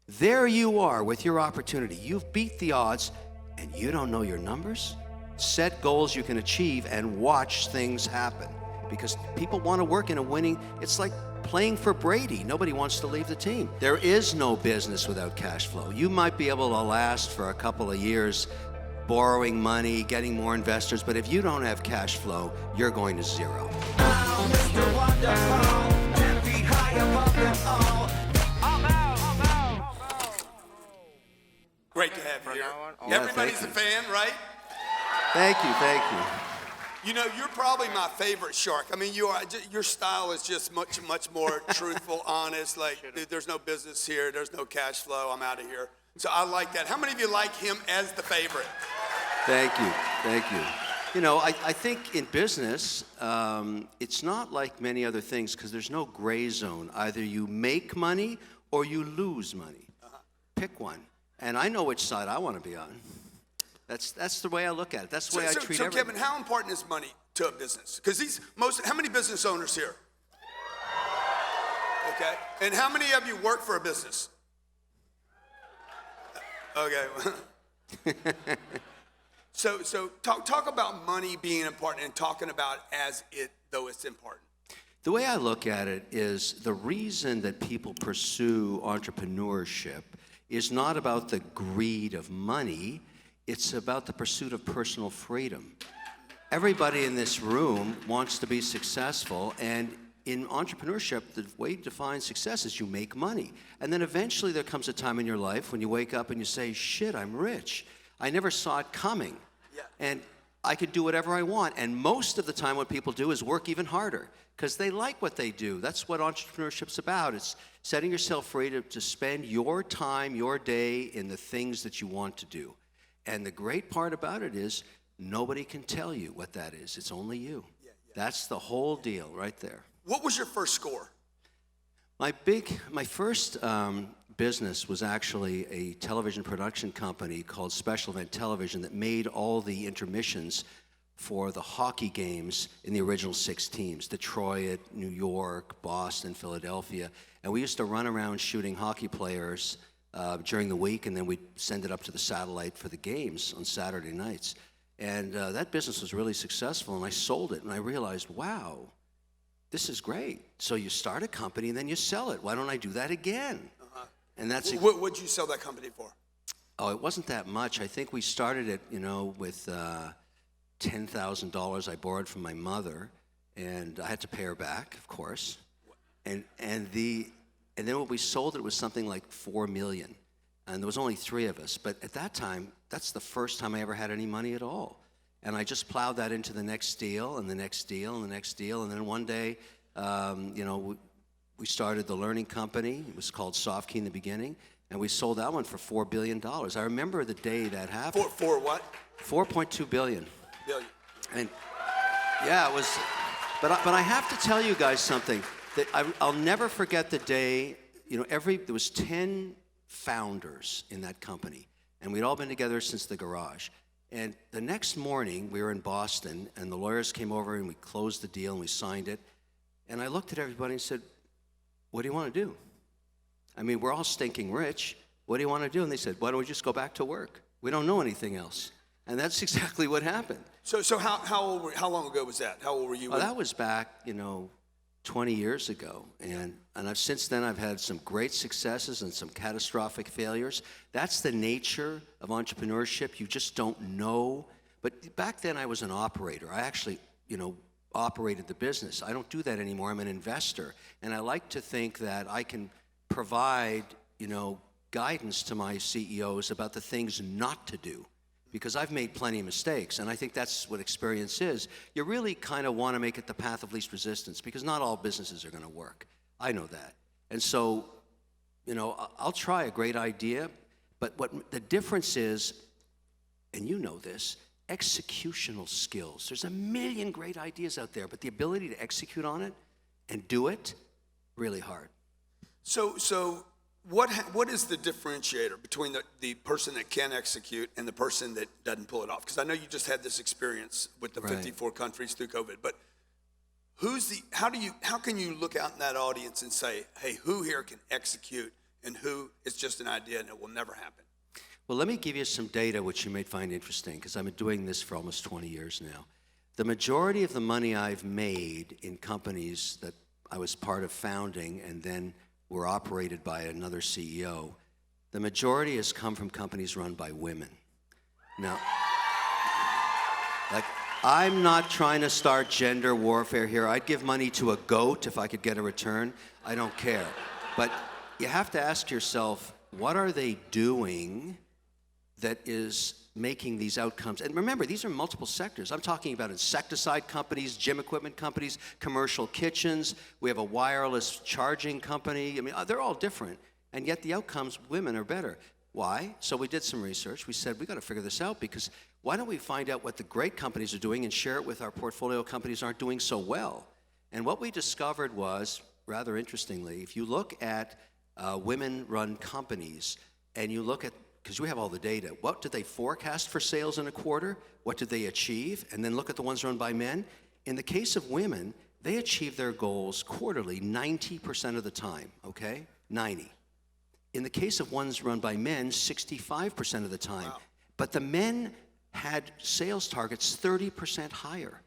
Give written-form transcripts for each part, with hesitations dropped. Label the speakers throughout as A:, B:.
A: There you are with your opportunity. You've beat the odds and you don't know your numbers? Set goals you can achieve and watch things happen. Because people want to work in a winning, it's like playing for Brady. Nobody wants to leave the team. There is no business without cash flow. You might be able to last for a couple of years borrowing money, getting more investors, but if you don't have cash flow, you're going to zero.
B: Great to have you here. Everybody's a fan, right?
A: Thank you, thank you.
B: You know, you're probably my favorite shark. I mean, your style is just much more truthful, honest. Like, there's no business here, there's no cash flow, I'm out of here. So I like that. How many of you like him as the favorite?
A: Thank you, thank you. You know, I think in business, it's not like many other things because there's no gray zone. Either you make money or you lose money. Pick one. And I know which side I want to be on. That's the way I look at it. That's the way I treat everything.
B: So Kevin, how important is money to a business? Because how many business owners here? Okay. And how many of you work for a business? Okay. So talk about money being important and talking about though it's important.
A: The way I look at it is the reason that people pursue entrepreneurship is not about the greed of money, it's about the pursuit of personal freedom. Everybody in this room wants to be successful, and in entrepreneurship, the way you define success is you make money. And then eventually there comes a time in your life when you wake up and you say, shit, I'm rich. I never saw it coming.
B: Yeah.
A: And I could do whatever I want. And most of the time what people do is work even harder because they like what they do. That's what entrepreneurship's about. It's setting yourself free to spend your time, your day in the things that you want to do. And the great part about it is nobody can tell you what that is. It's only you. Yeah. That's the whole deal right there.
B: What was your first score?
A: My first business was actually a television production company called Special Event Television that made all the intermissions for the hockey games in the original 6 teams, Detroit, New York, Boston, Philadelphia. And we used to run around shooting hockey players during the week, and then we'd send it up to the satellite for the games on Saturday nights. And that business was really successful, and I sold it, and I realized, wow, this is great. So you start a company, and then you sell it. Why don't I do that again? And that's
B: what'd you sell that company for?
A: Oh, it wasn't that much. I think we started it, with $10,000 I borrowed from my mother, and I had to pay her back, of course. And then when we sold it was something like $4 million, and there was only 3 of us. But at that time, that's the first time I ever had any money at all. And I just plowed that into the next deal, and the next deal, and the next deal, and then one day, we started the learning company. It was called SoftKey in the beginning, and we sold that one for $4 billion. I remember the day that happened.
B: For what?
A: 4.2 billion.
B: Billion.
A: And yeah, it was. But I have to tell you guys something that I'll never forget the day. There was 10 founders in that company, and we'd all been together since the garage. And the next morning, we were in Boston, and the lawyers came over, and we closed the deal, and we signed it. And I looked at everybody and said, what do you want to do? I mean, we're all stinking rich. What do you want to do? And they said, why don't we just go back to work? We don't know anything else. And that's exactly what happened.
B: So how long ago was that? How old were you?
A: Well, that was back, 20 years ago. And since then, I've had some great successes and some catastrophic failures. That's the nature of entrepreneurship. You just don't know. But back then, I was an operator. I actually, operated the business. I don't do that anymore. I'm an investor. And I like to think that I can provide, guidance to my CEOs about the things not to do. Because I've made plenty of mistakes, and I think that's what experience is. You really kind of want to make it the path of least resistance, because not all businesses are going to work. I know that. And so, I'll try a great idea, but what the difference is, and you know this, executional skills. There's a million great ideas out there, but the ability to execute on it and do it, really hard.
B: So what is the differentiator between the person that can execute and the person that doesn't pull it off? Because I know you just had this experience with the 54 countries through COVID, but how can you look out in that audience and say, hey, who here can execute and who is just an idea and it will never happen?
A: Well, let me give you some data which you may find interesting, because I've been doing this for almost 20 years now. The majority of the money I've made in companies that I was part of founding and then were operated by another CEO, the majority has come from companies run by women. Now, like, I'm not trying to start gender warfare here. I'd give money to a goat if I could get a return. I don't care. But you have to ask yourself, what are they doing that is making these outcomes? And remember, these are multiple sectors. I'm talking about insecticide companies, gym equipment companies, commercial kitchens. We have a wireless charging company. I mean, they're all different. And yet the outcomes, women are better. Why? So we did some research. We said, we got to figure this out, because why don't we find out what the great companies are doing and share it with our portfolio companies aren't doing so well? And what we discovered was, rather interestingly, if you look at women-run companies and you look at, because we have all the data, what did they forecast for sales in a quarter? What did they achieve? And then look at the ones run by men. In the case of women, they achieve their goals quarterly 90% of the time, okay? 90. In the case of ones run by men, 65% of the time. Wow. But the men had sales targets 30% higher.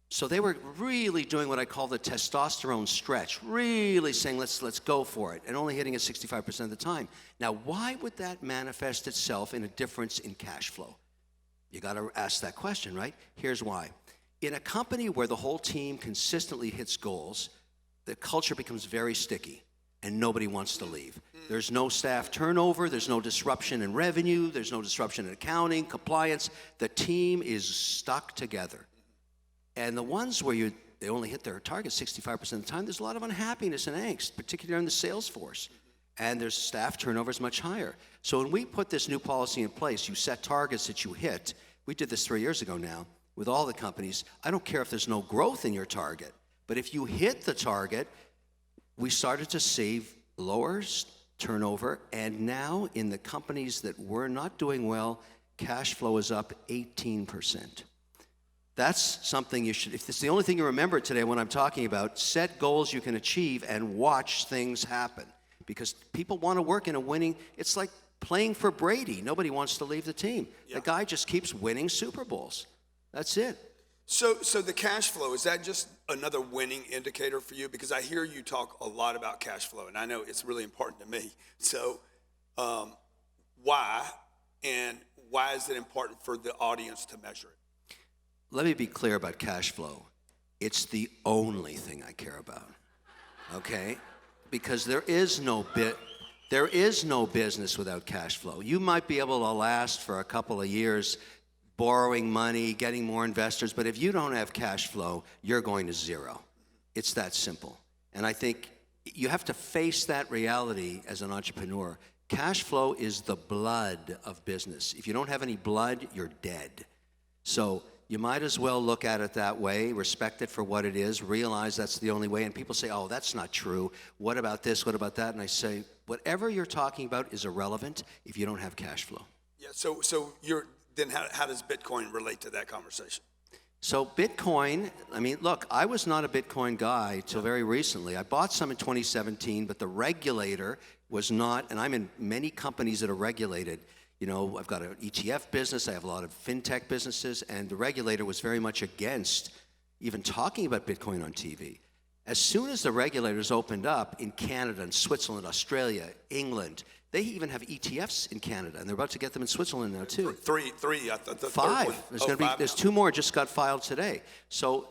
A: So they were really doing what I call the testosterone stretch, really saying, let's go for it, and only hitting it 65% of the time. Now, why would that manifest itself in a difference in cash flow? You got to ask that question, right? Here's why. In a company where the whole team consistently hits goals, the culture becomes very sticky, and nobody wants to leave. There's no staff turnover, there's no disruption in revenue, there's no disruption in accounting, compliance. The team is stuck together. And the ones where they only hit their target 65% of the time, there's a lot of unhappiness and angst, particularly in the sales force. And their staff turnover is much higher. So when we put this new policy in place, you set targets that you hit. We did this 3 years ago now with all the companies. I don't care if there's no growth in your target, but if you hit the target, we started to see lower turnover, and now in the companies that were not doing well, cash flow is up 18%. That's something you should, if it's the only thing you remember today when I'm talking about, set goals you can achieve and watch things happen. Because people want to work in a winning, it's like playing for Brady. Nobody wants to leave the team. Yeah. The guy just keeps winning Super Bowls. That's it.
B: So the cash flow, is that just another winning indicator for you? Because I hear you talk a lot about cash flow, and I know it's really important to me. So why, and why is it important for the audience to measure it?
A: Let me be clear about cash flow. It's the only thing I care about, okay? Because there is no business without cash flow. You might be able to last for a couple of years borrowing money, getting more investors, but if you don't have cash flow, you're going to zero. It's that simple. And I think you have to face that reality as an entrepreneur. Cash flow is the blood of business. If you don't have any blood, you're dead. So you might as well look at it that way, respect it for what it is, realize that's the only way. And people say, oh, that's not true. What about this? What about that? And I say, whatever you're talking about is irrelevant if you don't have cash flow.
B: Yeah, so then how does Bitcoin relate to that conversation?
A: So Bitcoin, I mean, look, I was not a Bitcoin guy till very recently. I bought some in 2017, but the regulator was not, and I'm in many companies that are regulated. You know, I've got an ETF business, I have a lot of fintech businesses, and the regulator was very much against even talking about Bitcoin on TV. As soon as the regulators opened up in Canada and Switzerland, Australia, England, they even have ETFs in Canada, and they're about to get them in Switzerland now too.
B: Three. The
A: five. There's two more just got filed today. So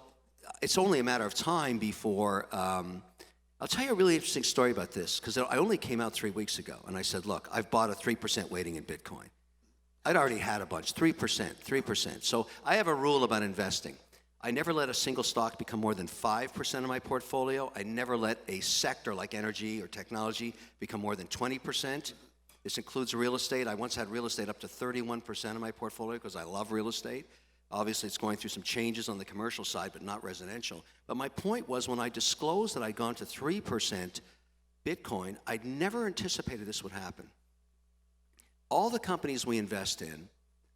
A: it's only a matter of time before. I'll tell you a really interesting story about this, because I only came out 3 weeks ago, and I said, look, I've bought a 3% weighting in Bitcoin. I'd already had a bunch, 3%. So I have a rule about investing. I never let a single stock become more than 5% of my portfolio. I never let a sector like energy or technology become more than 20%. This includes real estate. I once had real estate up to 31% of my portfolio because I love real estate. Obviously, it's going through some changes on the commercial side, but not residential. But my point was, when I disclosed that I'd gone to 3% Bitcoin, I'd never anticipated this would happen. All the companies we invest in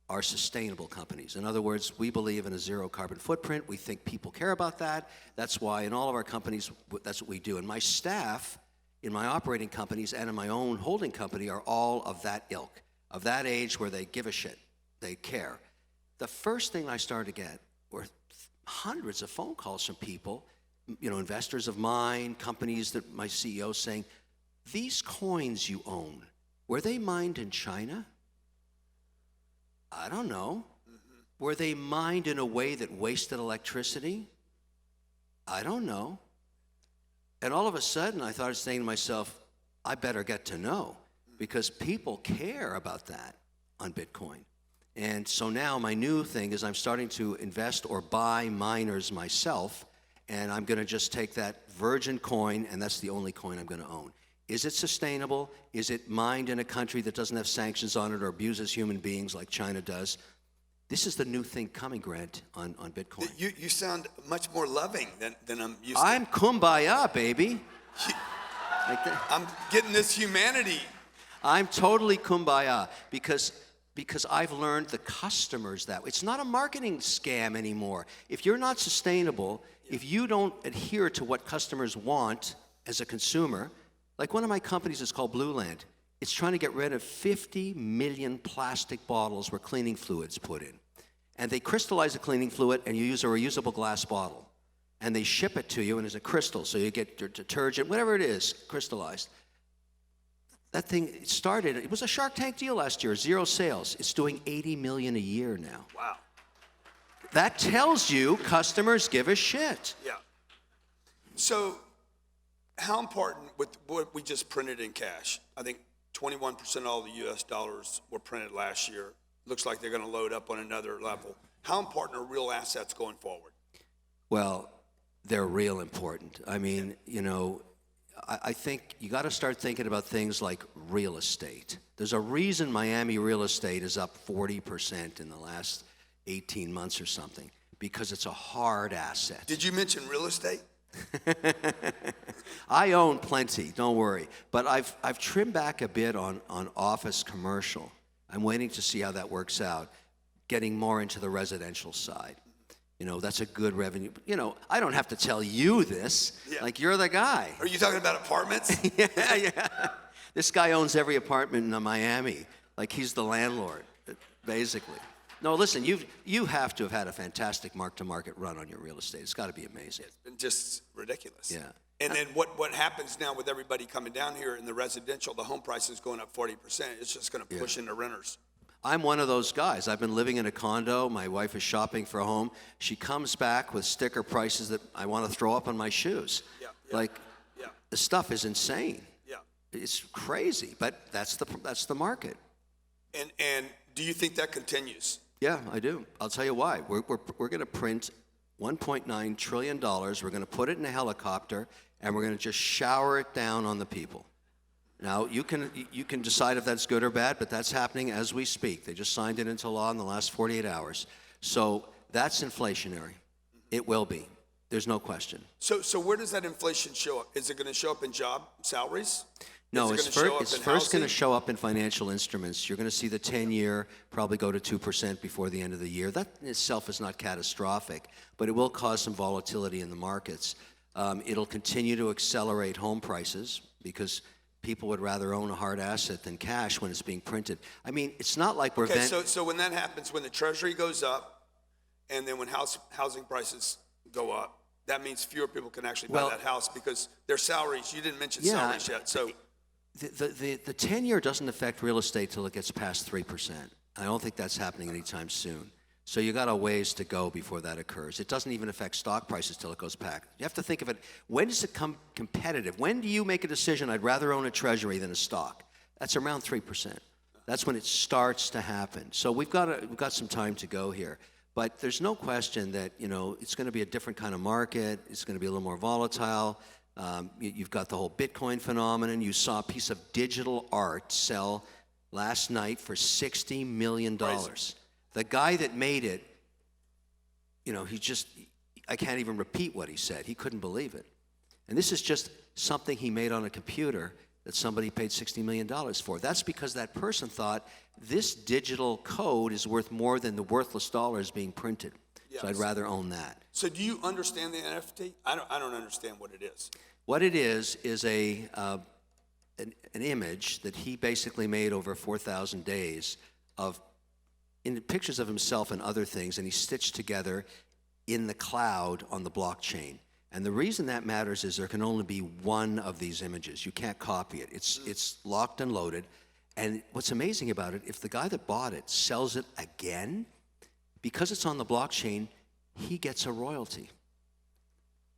A: are sustainable companies. In other words, we believe in a zero carbon footprint. We think people care about that. That's why in all of our companies, that's what we do. And my staff in my operating companies and in my own holding company are all of that ilk, of that age where they give a shit, they care. The first thing I started to get were hundreds of phone calls from people, investors of mine, companies that my CEO saying, these coins you own, were they mined in China? I don't know. Were they mined in a way that wasted electricity? I don't know. And all of a sudden, I started saying to myself, I better get to know, because people care about that on Bitcoin. And so now my new thing is I'm starting to invest or buy miners myself, and I'm going to just take that virgin coin, and that's the only coin I'm going to own. Is it sustainable? Is it mined in a country that doesn't have sanctions on it or abuses human beings like China does? This is the new thing coming, Grant, on Bitcoin.
B: You sound much more loving than I'm used to.
A: I'm kumbaya, baby.
B: I'm getting this humanity.
A: I'm totally kumbaya because I've learned the customers that way. It's not a marketing scam anymore. If you're not sustainable, if you don't adhere to what customers want as a consumer, like one of my companies is called Blue Land. It's trying to get rid of 50 million plastic bottles where cleaning fluid's put in. And they crystallize the cleaning fluid, and you use a reusable glass bottle. And they ship it to you, and it's a crystal, so you get your detergent, whatever it is, crystallized. That thing started, it was a Shark Tank deal last year, 0 sales. It's doing $80 million a year now.
B: Wow.
A: That tells you customers give a shit.
B: Yeah. So how important with what we just printed in cash? I think 21% of all the U.S. dollars were printed last year. Looks like they're going to load up on another level. How important are real assets going forward?
A: Well, they're real important. I mean, I think you got to start thinking about things like real estate. There's a reason Miami real estate is up 40% in the last 18 months or something, because it's a hard asset.
B: Did you mention real estate?
A: I own plenty, don't worry. But I've trimmed back a bit on office commercial. I'm waiting to see how that works out, getting more into the residential side. That's a good revenue. I don't have to tell you this.
B: Yeah.
A: Like, you're the guy.
B: Are you talking about apartments?
A: Yeah. This guy owns every apartment in Miami. Like, he's the landlord, basically. No, listen, you have to have had a fantastic mark-to-market run on your real estate. It's got to be amazing.
B: It's been just ridiculous.
A: Yeah.
B: And then what happens now with everybody coming down here in the residential, the home prices going up 40%, it's just going to push into renters.
A: I'm one of those guys. I've been living in a condo. My wife is shopping for a home. She comes back with sticker prices that I want to throw up on my shoes.
B: Yeah.
A: The stuff is insane.
B: Yeah.
A: It's crazy, but that's the market.
B: And do you think that continues?
A: Yeah, I do. I'll tell you why. We're going to print $1.9 trillion. We're going to put it in a helicopter, and we're going to just shower it down on the people. Now, you can decide if that's good or bad, but that's happening as we speak. They just signed it into law in the last 48 hours. So that's inflationary. It will be. There's no question.
B: So where does that inflation show up? Is it going to show up in job salaries?
A: No,
B: it's
A: first going to show up in financial instruments. You're going to see the 10-year probably go to 2% before the end of the year. That in itself is not catastrophic, but it will cause some volatility in the markets. It'll continue to accelerate home prices because people would rather own a hard asset than cash when it's being printed. I mean, it's not like we're...
B: Okay, so when that happens, when the Treasury goes up, and then when housing prices go up, that means fewer people can actually buy that house because their salaries, you didn't mention salaries yet, so...
A: The 10-year doesn't affect real estate till it gets past 3%. I don't think that's happening anytime soon. So you got a ways to go before that occurs. It doesn't even affect stock prices till it goes back. You have to think of it, when does it come competitive? When do you make a decision, I'd rather own a treasury than a stock? That's around 3%. That's when it starts to happen. So we've got some time to go here. But there's no question that, it's going to be a different kind of market. It's going to be a little more volatile. You've got the whole Bitcoin phenomenon. You saw a piece of digital art sell last night for $60 million.
B: Crazy.
A: The guy that made it, I can't even repeat what he said. He couldn't believe it. And this is just something he made on a computer that somebody paid $60 million for. That's because that person thought this digital code is worth more than the worthless dollars being printed. Yes. So I'd rather own that.
B: So do you understand the NFT? I don't understand what it is.
A: What it is an image that he basically made over 4,000 days of in pictures of himself and other things, and he stitched together in the cloud on the blockchain. And the reason that matters is there can only be one of these images. You can't copy it. It's locked and loaded. And what's amazing about it, if the guy that bought it sells it again, because it's on the blockchain, he gets a royalty.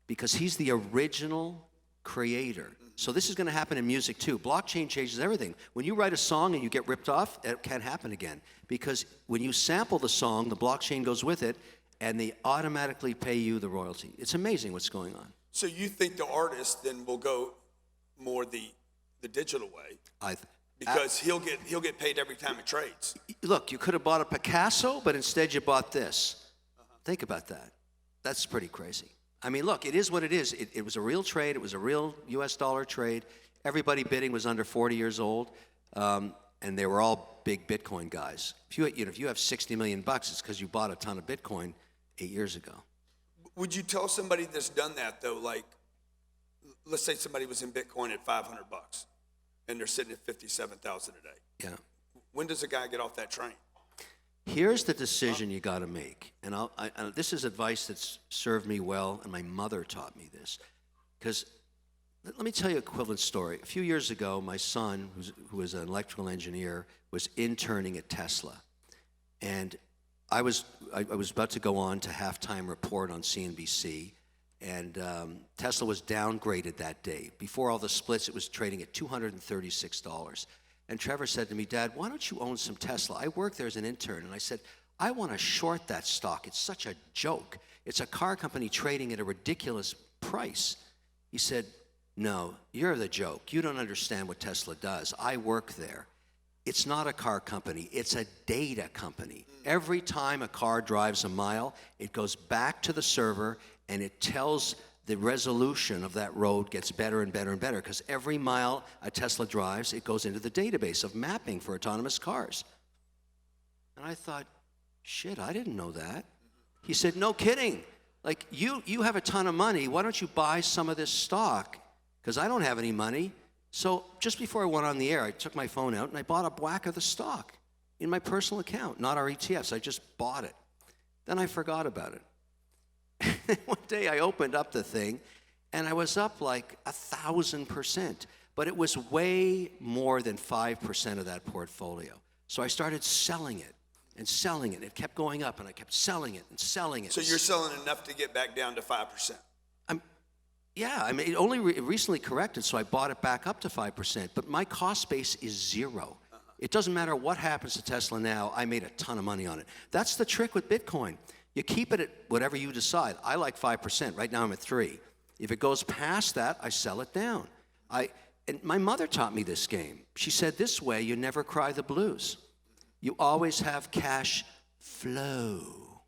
A: Because he's the original creator. So this is going to happen in music too. Blockchain changes everything. When you write a song and you get ripped off, it can't happen again. Because when you sample the song, the blockchain goes with it, and they automatically pay you the royalty. It's amazing what's going on.
B: So you think the artist then will go more the digital way? Because he'll get paid every time it trades.
A: Look, you could have bought a Picasso, but instead you bought this. Think about that. That's pretty crazy. I mean, look, it is what it is. It was a real trade. It was a real U.S. dollar trade. Everybody bidding was under 40 years old, and they were all big Bitcoin guys. If you have $60 million, it's because you bought a ton of Bitcoin 8 years ago.
B: Would you tell somebody that's done that though, like, let's say somebody was in Bitcoin at $500, and they're sitting at 57,000 a day.
A: Yeah.
B: When does a guy get off that train?
A: Here's the decision you got to make, and this is advice that's served me well, and my mother taught me this. Because let me tell you an equivalent story. A few years ago, my son, who was an electrical engineer, was interning at Tesla, and I was about to go on to halftime report on CNBC, and Tesla was downgraded that day. Before all the splits, it was trading at $236. And Trevor said to me, Dad, why don't you own some Tesla? I worked there as an intern. And I said, I want to short that stock. It's such a joke. It's a car company trading at a ridiculous price. He said, no, you're the joke. You don't understand what Tesla does. I work there. It's not a car company. It's a data company. Every time a car drives a mile, it goes back to the server and it tells the resolution of that road gets better and better and better, because every mile a Tesla drives, it goes into the database of mapping for autonomous cars. And I thought, shit, I didn't know that. He said, no kidding. Like, you have a ton of money. Why don't you buy some of this stock? Because I don't have any money. So just before I went on the air, I took my phone out and I bought a whack of the stock in my personal account, not our ETFs. I just bought it. Then I forgot about it. One day I opened up the thing, and I was up like 1,000%, but it was way more than 5% of that portfolio. So I started selling it and selling it. It kept going up, and I kept selling it and selling it.
B: So you're selling enough to get back down to 5%?
A: Yeah, I mean, it only recently corrected, so I bought it back up to 5%, but my cost base is zero. It doesn't matter what happens to Tesla now, I made a ton of money on it. That's the trick with Bitcoin. You keep it at whatever you decide. I like 5%. Right now I'm at 3%. If it goes past that, I sell it down. And my mother taught me this game. She said, this way you never cry the blues. You always have cash flow.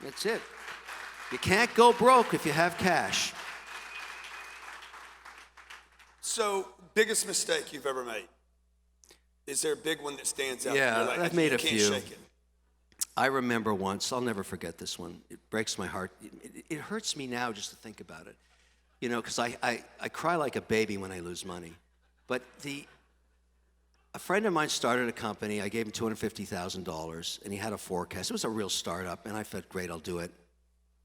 A: That's it. You can't go broke if you have cash.
B: So, biggest mistake you've ever made? Is there a big one that stands out?
A: Yeah,
B: like,
A: I've made a
B: can't
A: few.
B: Shake it?
A: I remember once, I'll never forget this one. It breaks my heart. It hurts me now just to think about it. You know, because I cry like a baby when I lose money. But a friend of mine started a company. I gave him $250,000, and he had a forecast. It was a real startup, and I felt, great, I'll do it.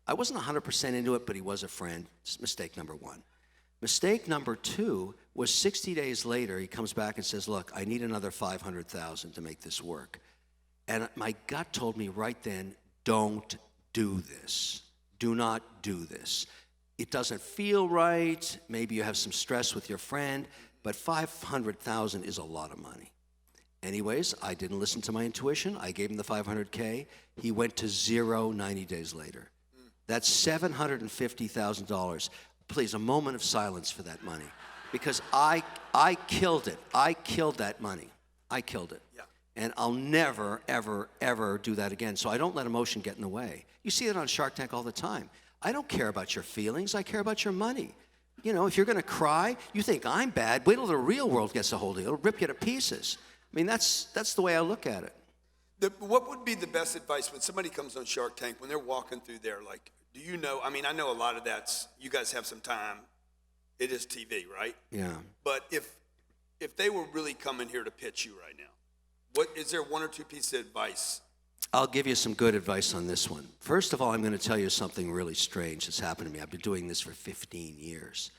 A: I wasn't 100% into it, but he was a friend. It's mistake number one. Mistake number two was 60 days later, he comes back and says, look, I need another $500,000 to make this work. And my gut told me right then, don't do this. Do not do this. It doesn't feel right. Maybe you have some stress with your friend, but $500,000 is a lot of money. Anyways, I didn't listen to my intuition. I gave him the $500K. He went to zero 90 days later. That's $750,000. Please, a moment of silence for that money. Because I killed it. I killed that money. I killed it.
B: Yeah.
A: And I'll never, ever, ever do that again. So I don't let emotion get in the way. You see it on Shark Tank all the time. I don't care about your feelings. I care about your money. You know, if you're going to cry, you think I'm bad, wait till the real world gets a hold of you. It'll rip you to pieces. I mean, that's the way I look at it.
B: What would be the best advice when somebody comes on Shark Tank, when they're walking through there, like, do you know, I mean, I know a lot of that's, you guys have some time. It is TV, right?
A: Yeah.
B: But if they were really coming here to pitch you right now, what is there one or two pieces of advice?
A: I'll give you some good advice on this one. First of all, I'm going to tell you something really strange that's happened to me. I've been doing this for 15 years.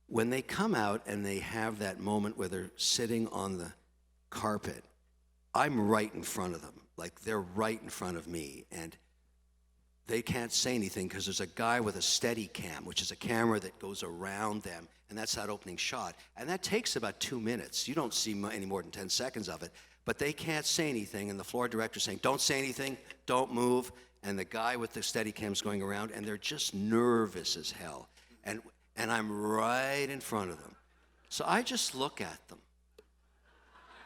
A: When they come out and they have that moment where they're sitting on the carpet, I'm right in front of them. Like, they're right in front of me. And they can't say anything because there's a guy with a steady cam, which is a camera that goes around them, and that's that opening shot. And that takes about 2 minutes. You don't see any more than 10 seconds of it. But they can't say anything, and the floor director's saying, don't say anything, don't move. And the guy with the steady cam's going around, and they're just nervous as hell. And I'm right in front of them. So I just look at them.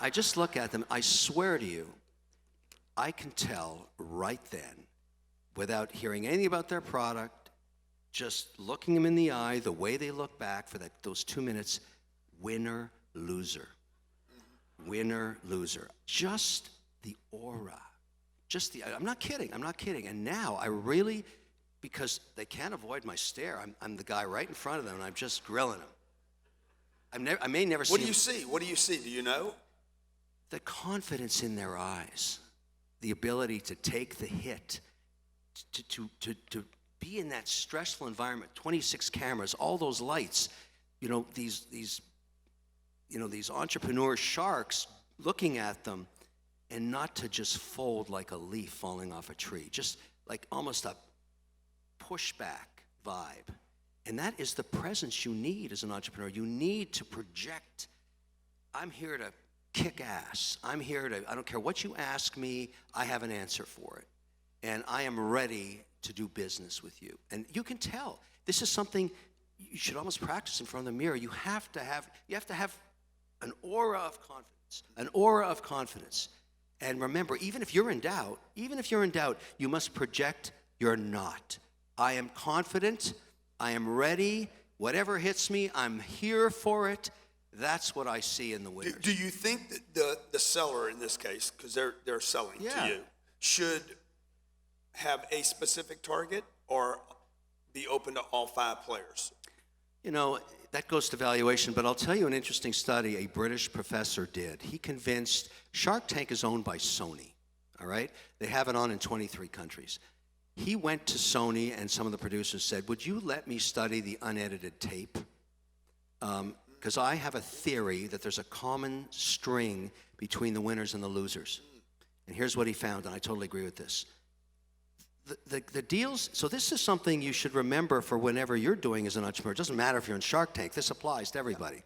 A: I swear to you, I can tell right then, without hearing anything about their product, just looking them in the eye, the way they look back for those 2 minutes, winner, loser. Winner, loser. Just the aura. I'm not kidding. And now I really, because they can't avoid my stare, I'm the guy right in front of them, and I'm just grilling them. I may never see.
B: What do you see? What do you see? Do you know?
A: The confidence in their eyes, the ability to take the hit, to be in that stressful environment, 26 cameras, all those lights, these entrepreneur sharks looking at them, and not to just fold like a leaf falling off a tree, just like almost a pushback vibe. And that is the presence you need as an entrepreneur. You need to project, I'm here to kick ass. I don't care what you ask me, I have an answer for it. And I am ready to do business with you. And you can tell, this is something you should almost practice in front of the mirror. You have to have an aura of confidence. And remember, even if you're in doubt, you must project you're not. I am confident, I am ready, whatever hits me, I'm here for it. That's what I see in the winners.
B: Do you think that the seller in this case, because they're selling to you, should have a specific target or be open to all 5 players?
A: That goes to valuation, but I'll tell you an interesting study a British professor did. He convinced, Shark Tank is owned by Sony, all right? They have it on in 23 countries. He went to Sony and some of the producers said, would you let me study the unedited tape? Because I have a theory that there's a common string between the winners and the losers. And here's what he found, and I totally agree with this. The deals, so this is something you should remember for whenever you're doing as an entrepreneur. It doesn't matter if you're in Shark Tank. This applies to everybody.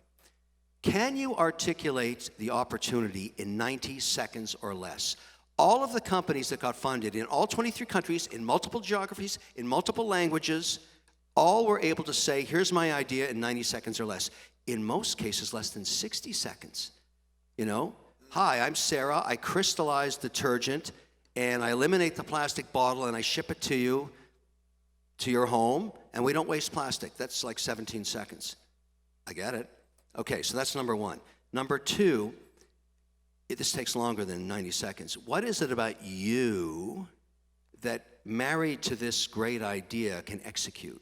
A: Can you articulate the opportunity in 90 seconds or less? All of the companies that got funded in all 23 countries, in multiple geographies, in multiple languages, all were able to say, here's my idea in 90 seconds or less. In most cases, less than 60 seconds. Hi, I'm Sarah. I crystallize detergent, and I eliminate the plastic bottle, and I ship it to you, to your home, and we don't waste plastic. That's like 17 seconds. I get it. Okay, so that's number one. Number two, this takes longer than 90 seconds. What is it about you that, married to this great idea, can execute?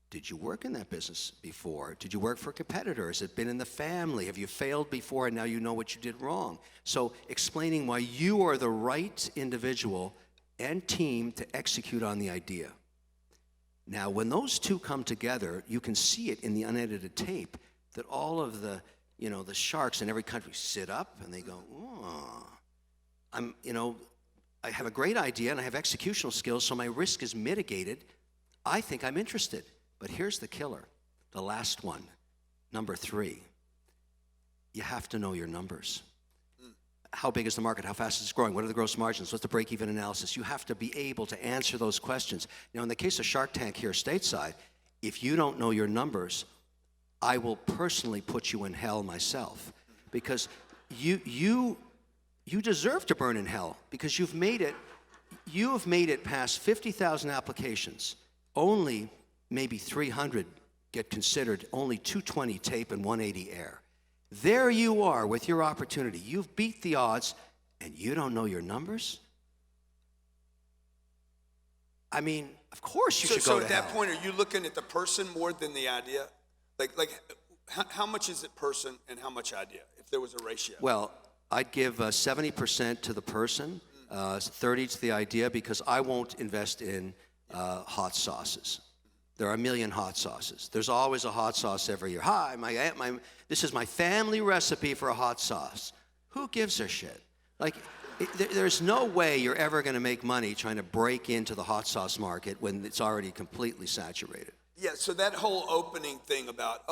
A: Did you work in that business before? Did you work for a competitor? Has it been in the family? Have you failed before and now you know what you did wrong? So explaining why you are the right individual and team to execute on the idea. Now, when those two come together, you can see it in the unedited tape that all of the sharks in every country sit up and they go, oh, I have a great idea and I have executional skills, so my risk is mitigated. I think I'm interested. But here's the killer, the last one, number 3. You have to know your numbers. How big is the market? How fast is it growing? What are the gross margins? What's the break-even analysis? You have to be able to answer those questions. Now, in the case of Shark Tank here stateside, if you don't know your numbers, I will personally put you in hell myself, because you deserve to burn in hell, because you have made it past 50,000 applications. Only maybe 300 get considered, only 220 tape and 180 air. There you are with your opportunity. You've beat the odds, and you don't know your numbers? I mean, Of course you
B: So,
A: should
B: so
A: go to
B: at that
A: hell.
B: point, are you looking at the person more than the idea? Like, how much is it person and how much idea? If there was a ratio.
A: Well, I'd give 70% to the person, 30 to the idea, because I won't invest in hot sauces. There are a million hot sauces. There's always a hot sauce every year. Hi, this is my family recipe for a hot sauce. Who gives a shit? Like, there's no way you're ever going to make money trying to break into the hot sauce market when it's already completely saturated.
B: Yeah, so that whole opening thing about,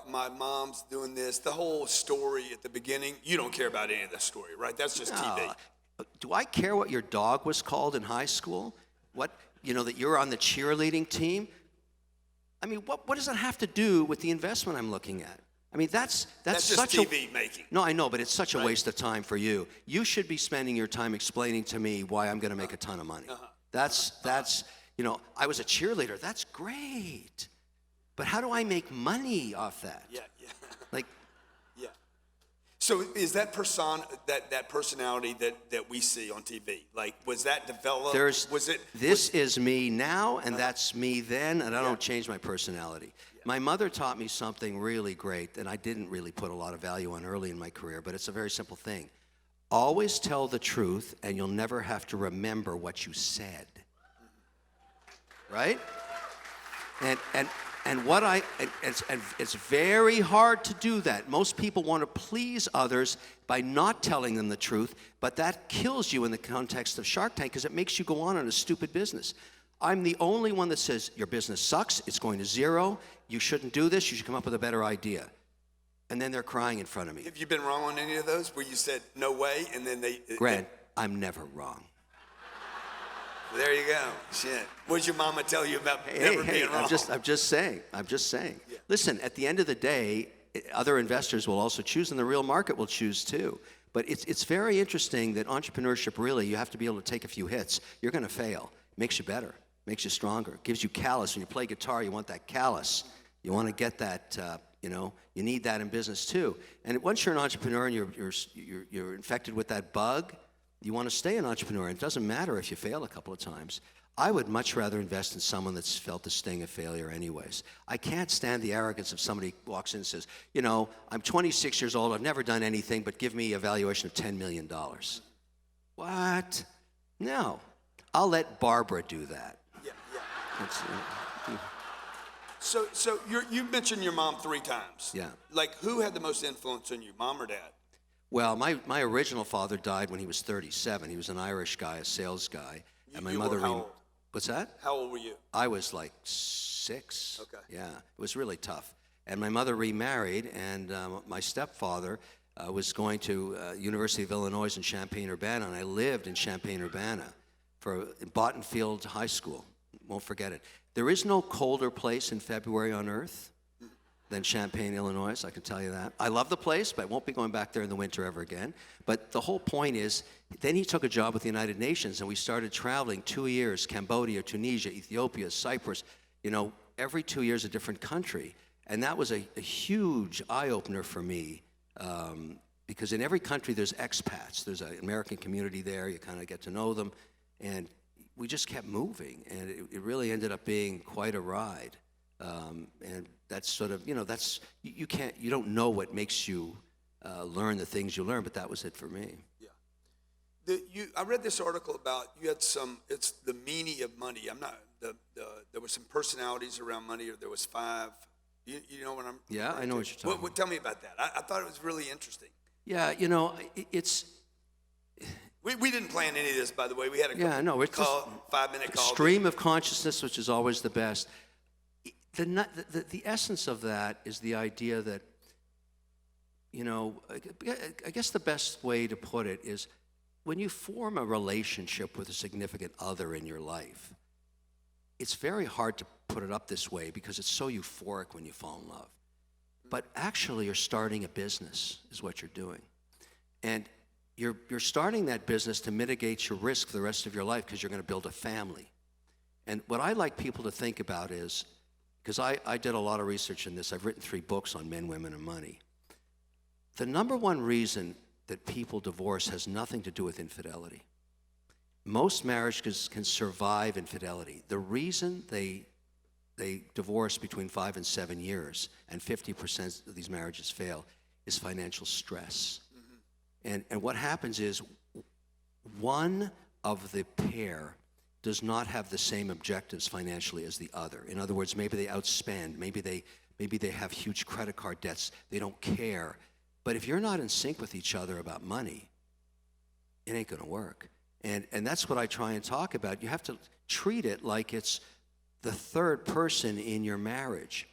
B: my mom's doing this, the whole story at the beginning, you don't care about any of that story, right? That's just TV.
A: Do I care what your dog was called in high school? That you're on the cheerleading team? I mean, what does that have to do with the investment I'm looking at? I mean, that's
B: That's just
A: such
B: TV making.
A: No, I know, but it's such a waste of time for you. You should be spending your time explaining to me why I'm going to make a ton of money. That's I was a cheerleader. That's great. But how do I make money off that?
B: Yeah.
A: Like,
B: Yeah. So is that that personality that we see on TV? Like, was that developed?
A: This is me now, and that's me then, and I don't change my personality. Yeah. My mother taught me something really great, and I didn't really put a lot of value on early in my career, but it's a very simple thing. Always tell the truth, and you'll never have to remember what you said. Right? It's very hard to do that. Most people want to please others by not telling them the truth, but that kills you in the context of Shark Tank because it makes you go on a stupid business. I'm the only one that says, your business sucks, it's going to zero, you shouldn't do this, you should come up with a better idea. And then they're crying in front of me.
B: Have you been wrong on any of those where you said, no way, and then
A: Grant, I'm never wrong.
B: There you go. Shit. What did your mama tell you about never being wrong?
A: I'm just saying.
B: Yeah.
A: Listen, at the end of the day, other investors will also choose, and the real market will choose too. But it's very interesting that entrepreneurship, really, you have to be able to take a few hits. You're going to fail. Makes you better. Makes you stronger. Gives you callus. When you play guitar, you want that callus. You want to get that, you need that in business too. And once you're an entrepreneur and you're infected with that bug, you want to stay an entrepreneur. It doesn't matter if you fail a couple of times. I would much rather invest in someone that's felt the sting of failure anyways. I can't stand the arrogance of somebody who walks in and says, I'm 26 years old, I've never done anything, but give me a valuation of $10 million. What? No. I'll let Barbara do that.
B: Yeah. So you mentioned your mom 3 times.
A: Yeah.
B: Like, who had the most influence on you, mom or dad?
A: Well, my original father died when he was 37. He was an Irish guy, a sales guy. And my mother...
B: How old?
A: What's that?
B: How old were you?
A: I was like 6.
B: Okay.
A: Yeah, it was really tough. And my mother remarried, and my stepfather was going to University of Illinois in Champaign-Urbana, and I lived in Champaign-Urbana for Bottenfield High School. Won't forget it. There is no colder place in February on earth than Champaign, Illinois, I can tell you that. I love the place, but I won't be going back there in the winter ever again. But the whole point is, then he took a job with the United Nations, and we started traveling 2 years, Cambodia, Tunisia, Ethiopia, Cyprus, every 2 years a different country. And that was a huge eye-opener for me, because in every country there's expats. There's an American community there, you kind of get to know them, and we just kept moving, and it really ended up being quite a ride. And that's sort of, you don't know what makes you learn the things you learn, but that was it for me.
B: Yeah. I read this article about you had it's the meaning of money. There were some personalities around money, or there was 5. You know what I'm...
A: Yeah, I know what you're talking about.
B: Tell me about that. I thought it was really interesting.
A: Yeah, it's...
B: We didn't plan any of this, by the way. We had a
A: it's
B: call, 5-minute call.
A: Stream of consciousness, which is always the best. The essence of that is the idea that, I guess the best way to put it is when you form a relationship with a significant other in your life, it's very hard to put it up this way because it's so euphoric when you fall in love. But actually, you're starting a business, is what you're doing. And you're starting that business to mitigate your risk for the rest of your life because you're going to build a family. And what I like people to think about is, because I did a lot of research in this, I've written 3 books on men, women, and money. The number one reason that people divorce has nothing to do with infidelity. most marriages can survive infidelity. The reason they divorce between 5 and 7 years, and 50% of these marriages fail, is financial stress. And what happens is one of the pair does not have the same objectives financially as the other. In other words, maybe they outspend, maybe they have huge credit card debts, they don't care. But if you're not in sync with each other about money, it ain't gonna work. And that's what I try and talk about. You have to treat it like it's the third person in your marriage.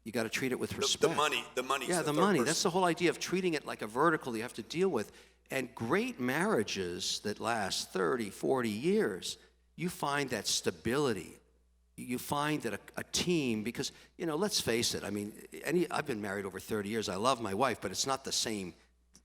A: You got to treat it with respect.
B: The money.
A: Yeah, the money. That's the whole idea of treating it like a vertical you have to deal with. And great marriages that last 30, 40 years, you find that stability. You find that a team, because, let's face it, I mean, I've been married over 30 years. I love my wife, but it's not the same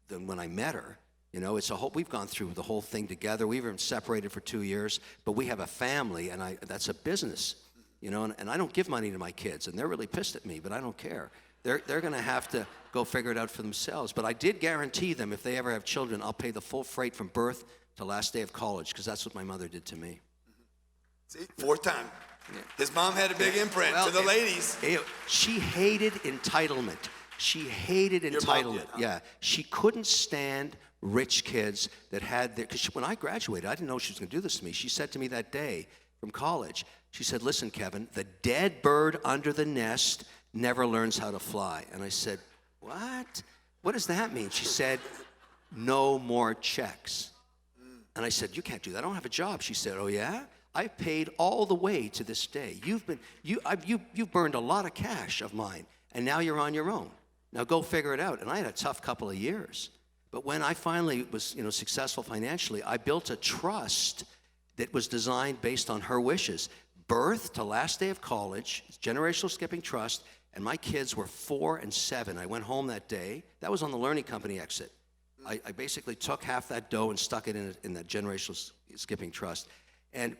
A: than when I met her. We've gone through the whole thing together. We've been separated for 2 years, but we have a family, and that's a business. And I don't give money to my kids, and they're really pissed at me, but I don't care. They're going to have to go figure it out for themselves. But I did guarantee them if they ever have children, I'll pay the full freight from birth to last day of college, because that's what my mother did to me.
B: See, fourth time. Yeah. His mom had a big imprint to the ladies.
A: She hated entitlement. She hated entitlement. Your mom did, huh? Yeah. She couldn't stand rich kids that had their, because when I graduated, I didn't know she was going to do this to me. She said to me that day from college, she said, "Listen, Kevin, the dead bird under the nest never learns how to fly." And I said, "What? What does that mean?" She said, "No more checks." And I said, "You can't do that. I don't have a job." She said, "Oh yeah? I paid all the way to this day. You've burned a lot of cash of mine, and now you're on your own. Now go figure it out." And I had a tough couple of years. But when I finally was, successful financially, I built a trust that was designed based on her wishes. Birth to last day of college, generational skipping trust, and my kids were 4 and 7. I went home that day. That was on the Learning Company exit. I basically took half that dough and stuck it in that generational skipping trust. And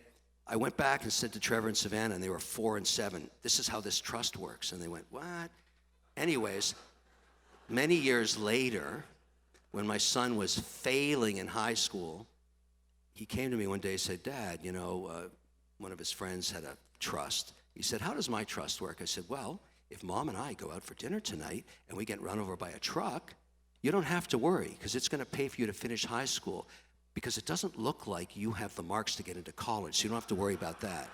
A: I went back and said to Trevor and Savannah, and they were 4 and 7, "This is how this trust works." And they went, "What?" Anyways, many years later, when my son was failing in high school, he came to me one day and said, "Dad, one of his friends had a trust." He said, "How does my trust work?" I said, "Well, if Mom and I go out for dinner tonight and we get run over by a truck, you don't have to worry, because it's going to pay for you to finish high school, because it doesn't look like you have the marks to get into college, so you don't have to worry about that."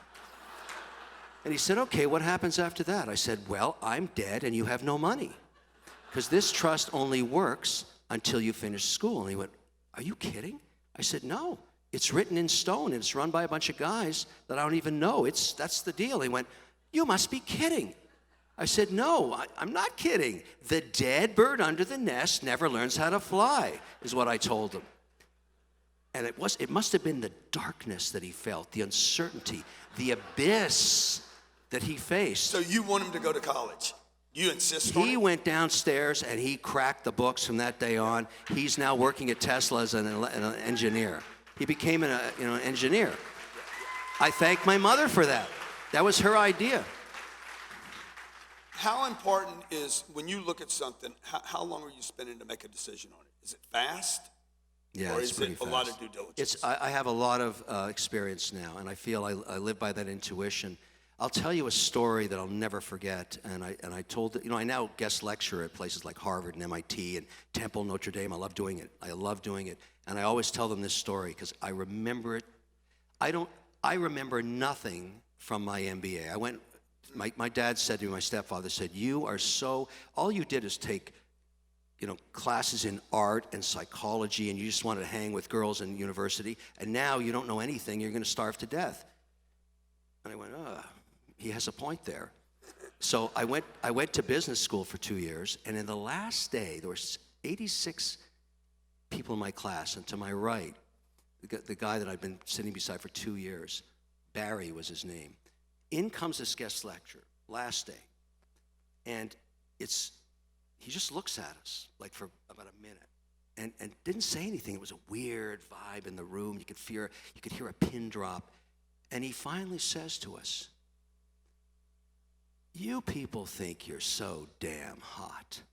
A: And he said, "Okay, what happens after that?" I said, "Well, I'm dead and you have no money, because this trust only works until you finish school." And he went, "Are you kidding?" I said, "No. It's written in stone, and it's run by a bunch of guys that I don't even know. That's the deal." He went, "You must be kidding." I said, "No, I'm not kidding. The dead bird under the nest never learns how to fly," is what I told him. And it must have been the darkness that he felt, the uncertainty, the abyss that he faced.
B: So you want him to go to college? You insist on it?
A: He went downstairs and he cracked the books from that day on. He's now working at Tesla as an engineer. He became an engineer. I thank my mother for that. That was her idea.
B: How important is, when you look at something, how long are you spending to make a decision on it? Is it fast?
A: Yeah,
B: or
A: it's pretty fast.
B: A lot of due diligence?
A: I have a lot of experience now, and I feel I live by that intuition. I'll tell you a story that I'll never forget, and I told it. I now guest lecture at places like Harvard and MIT and Temple, Notre Dame. I love doing it, and I always tell them this story because I remember it. I remember nothing from my MBA. My dad said to me, my stepfather said, all you did is take classes in art and psychology, and you just wanted to hang with girls in university, and now you don't know anything, you're going to starve to death. And I went, he has a point there. So I went to business school for 2 years, and in the last day, there were 86 people in my class, and to my right, the guy that I'd been sitting beside for 2 years, Barry was his name. In comes this guest lecture, last day, and he just looks at us like for about a minute and didn't say anything. It was a weird vibe in the room. You could hear a pin drop. And he finally says to us, "You people think you're so damn hot,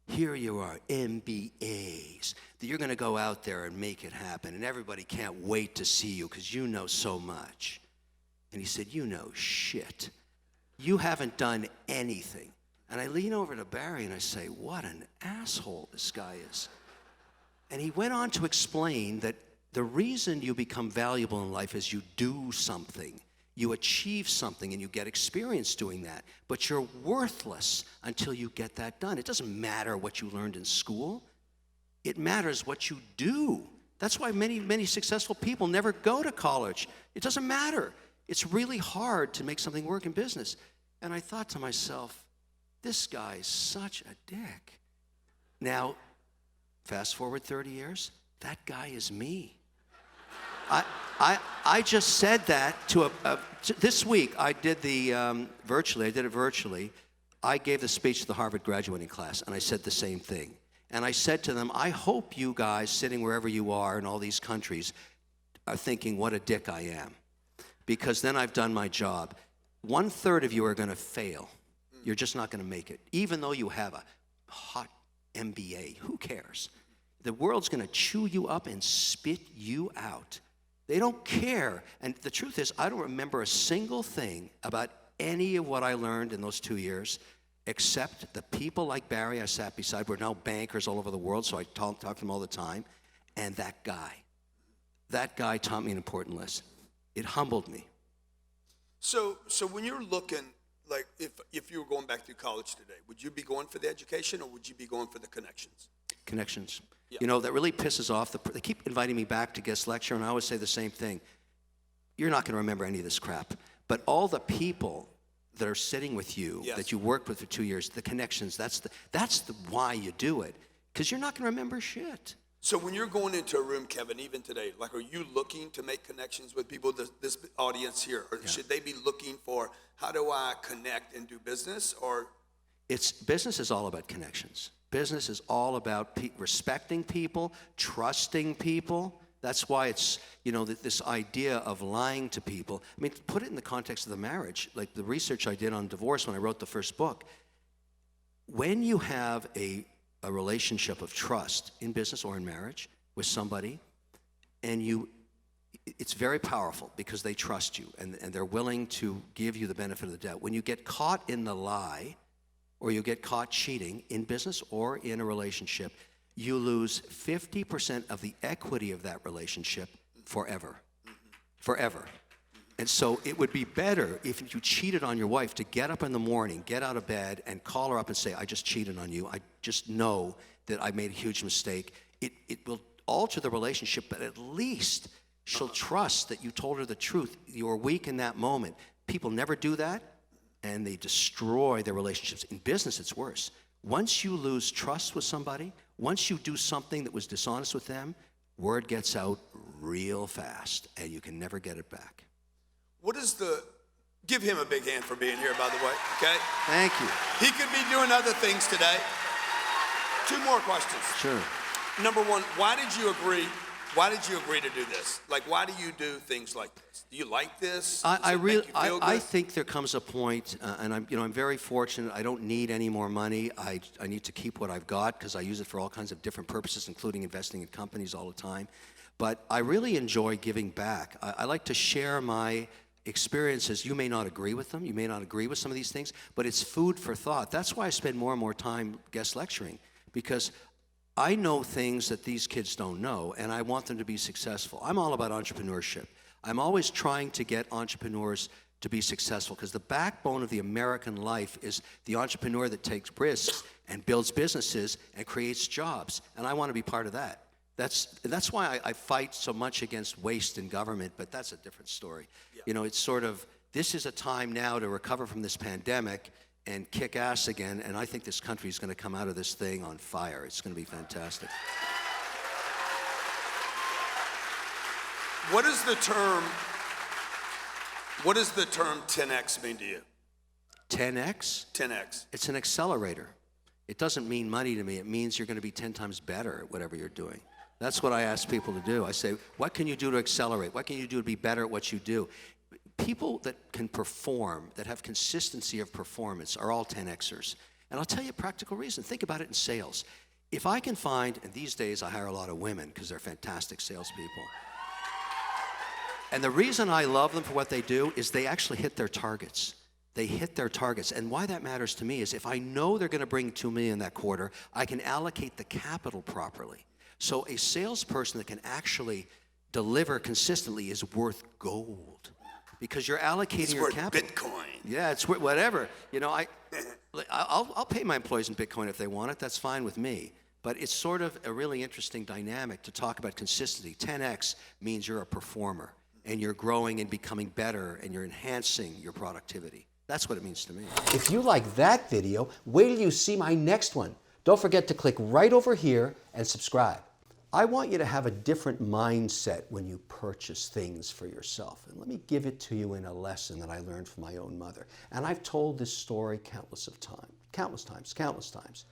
A: Here you are, MBAs, that you're going to go out there and make it happen, and everybody can't wait to see you because you know so much. And he said, you know shit. You haven't done anything. And I lean over to Barry and I say, what an asshole this guy is. And he went on to explain that the reason you become valuable in life is you do something. You achieve something and you get experience doing that. But you're worthless until you get that done. It doesn't matter what you learned in school. It matters what you do. That's why many successful people never go to college. It doesn't matter. It's really hard to make something work in business. And I thought to myself, this guy is such a dick. Now, fast forward 30 years, that guy is me. I just said that to this week. I did virtually. I did it virtually. I gave the speech to the Harvard graduating class, and I said the same thing. And I said to them, I hope you guys sitting wherever you are in all these countries are thinking, what a dick I am. Because then I've done my job. 1/3 of you are going to fail. You're just not going to make it. Even though you have a hot MBA, who cares? The world's going to chew you up and spit you out. They don't care. And the truth is, I don't remember a single thing about any of what I learned in those 2 years, except the people like Barry I sat beside were now bankers all over the world, so I talk to them all the time, and that guy. That guy taught me an important lesson. It humbled me.
B: So when you're looking, like if you were going back to college today, would you be going for the education or would you be going for the connections?
A: Connections.
B: Yeah.
A: You know, that really pisses off. They keep inviting me back to guest lecture, and I always say the same thing. You're not going to remember any of this crap. But all the people that are sitting with you,
B: yes,
A: that you worked with for 2 years, the connections, that's the why you do it. Because you're not going to remember shit.
B: So when you're going into a room, Kevin, even today, like, are you looking to make connections with people, this audience here? Or should they be looking for, how do I connect and do business? Or
A: Business is all about connections. Business is all about respecting people, trusting people. That's why it's, this idea of lying to people. I mean, put it in the context of the marriage. Like the research I did on divorce when I wrote the first book. When you have a relationship of trust in business or in marriage with somebody, and it's very powerful because they trust you and they're willing to give you the benefit of the doubt. When you get caught in the lie, or you get caught cheating in business or in a relationship, you lose 50% of the equity of that relationship forever. Forever. And so it would be better if you cheated on your wife to get up in the morning, get out of bed, and call her up and say, I just cheated on you. I just know that I made a huge mistake. It will alter the relationship, but at least she'll trust that you told her the truth. You were weak in that moment. People never do that, and they destroy their relationships. In business, it's worse. Once you lose trust with somebody, once you do something that was dishonest with them, word gets out real fast, and you can never get it back.
B: Give him a big hand for being here, by the way, okay?
A: Thank you.
B: He could be doing other things today. 2 more questions.
A: Sure.
B: Number 1, why did you agree to do this? Like, why do you do things like this? Do you like this?
A: I think there comes a point, and I'm very fortunate. I don't need any more money. I need to keep what I've got because I use it for all kinds of different purposes, including investing in companies all the time. But I really enjoy giving back. I like to share my experiences. You may not agree with them. You may not agree with some of these things, but it's food for thought. That's why I spend more and more time guest lecturing, because I know things that these kids don't know, and I want them to be successful. I'm all about entrepreneurship. I'm always trying to get entrepreneurs to be successful, because the backbone of the American life is the entrepreneur that takes risks and builds businesses and creates jobs, and I want to be part of that. That's why I fight so much against waste in government, but that's a different story. Yeah. It's sort of, this is a time now to recover from this pandemic and kick ass again, and I think this country is going to come out of this thing on fire. It's going to be fantastic.
B: What does the term 10X mean to you?
A: 10X?
B: 10X.
A: It's an accelerator. It doesn't mean money to me. It means you're going to be 10 times better at whatever you're doing. That's what I ask people to do. I say, what can you do to accelerate? What can you do to be better at what you do? People that can perform, that have consistency of performance, are all 10Xers. And I'll tell you a practical reason. Think about it in sales. If I can find, and these days I hire a lot of women because they're fantastic salespeople. And the reason I love them for what they do is they actually hit their targets. They hit their targets. And why that matters to me is if I know they're going to bring $2 million that quarter, I can allocate the capital properly. So a salesperson that can actually deliver consistently is worth gold because you're allocating
B: It's
A: your
B: worth
A: capital.
B: Bitcoin.
A: Yeah, it's worth whatever. You know, I'll pay my employees in Bitcoin if they want it. That's fine with me. But it's sort of a really interesting dynamic to talk about consistency. 10x means you're a performer and you're growing and becoming better and you're enhancing your productivity. That's what it means to me.
C: If you like that video, wait till you see my next one. Don't forget to click right over here and subscribe. I want you to have a different mindset when you purchase things for yourself. And let me give it to you in a lesson that I learned from my own mother. And I've told this story countless times.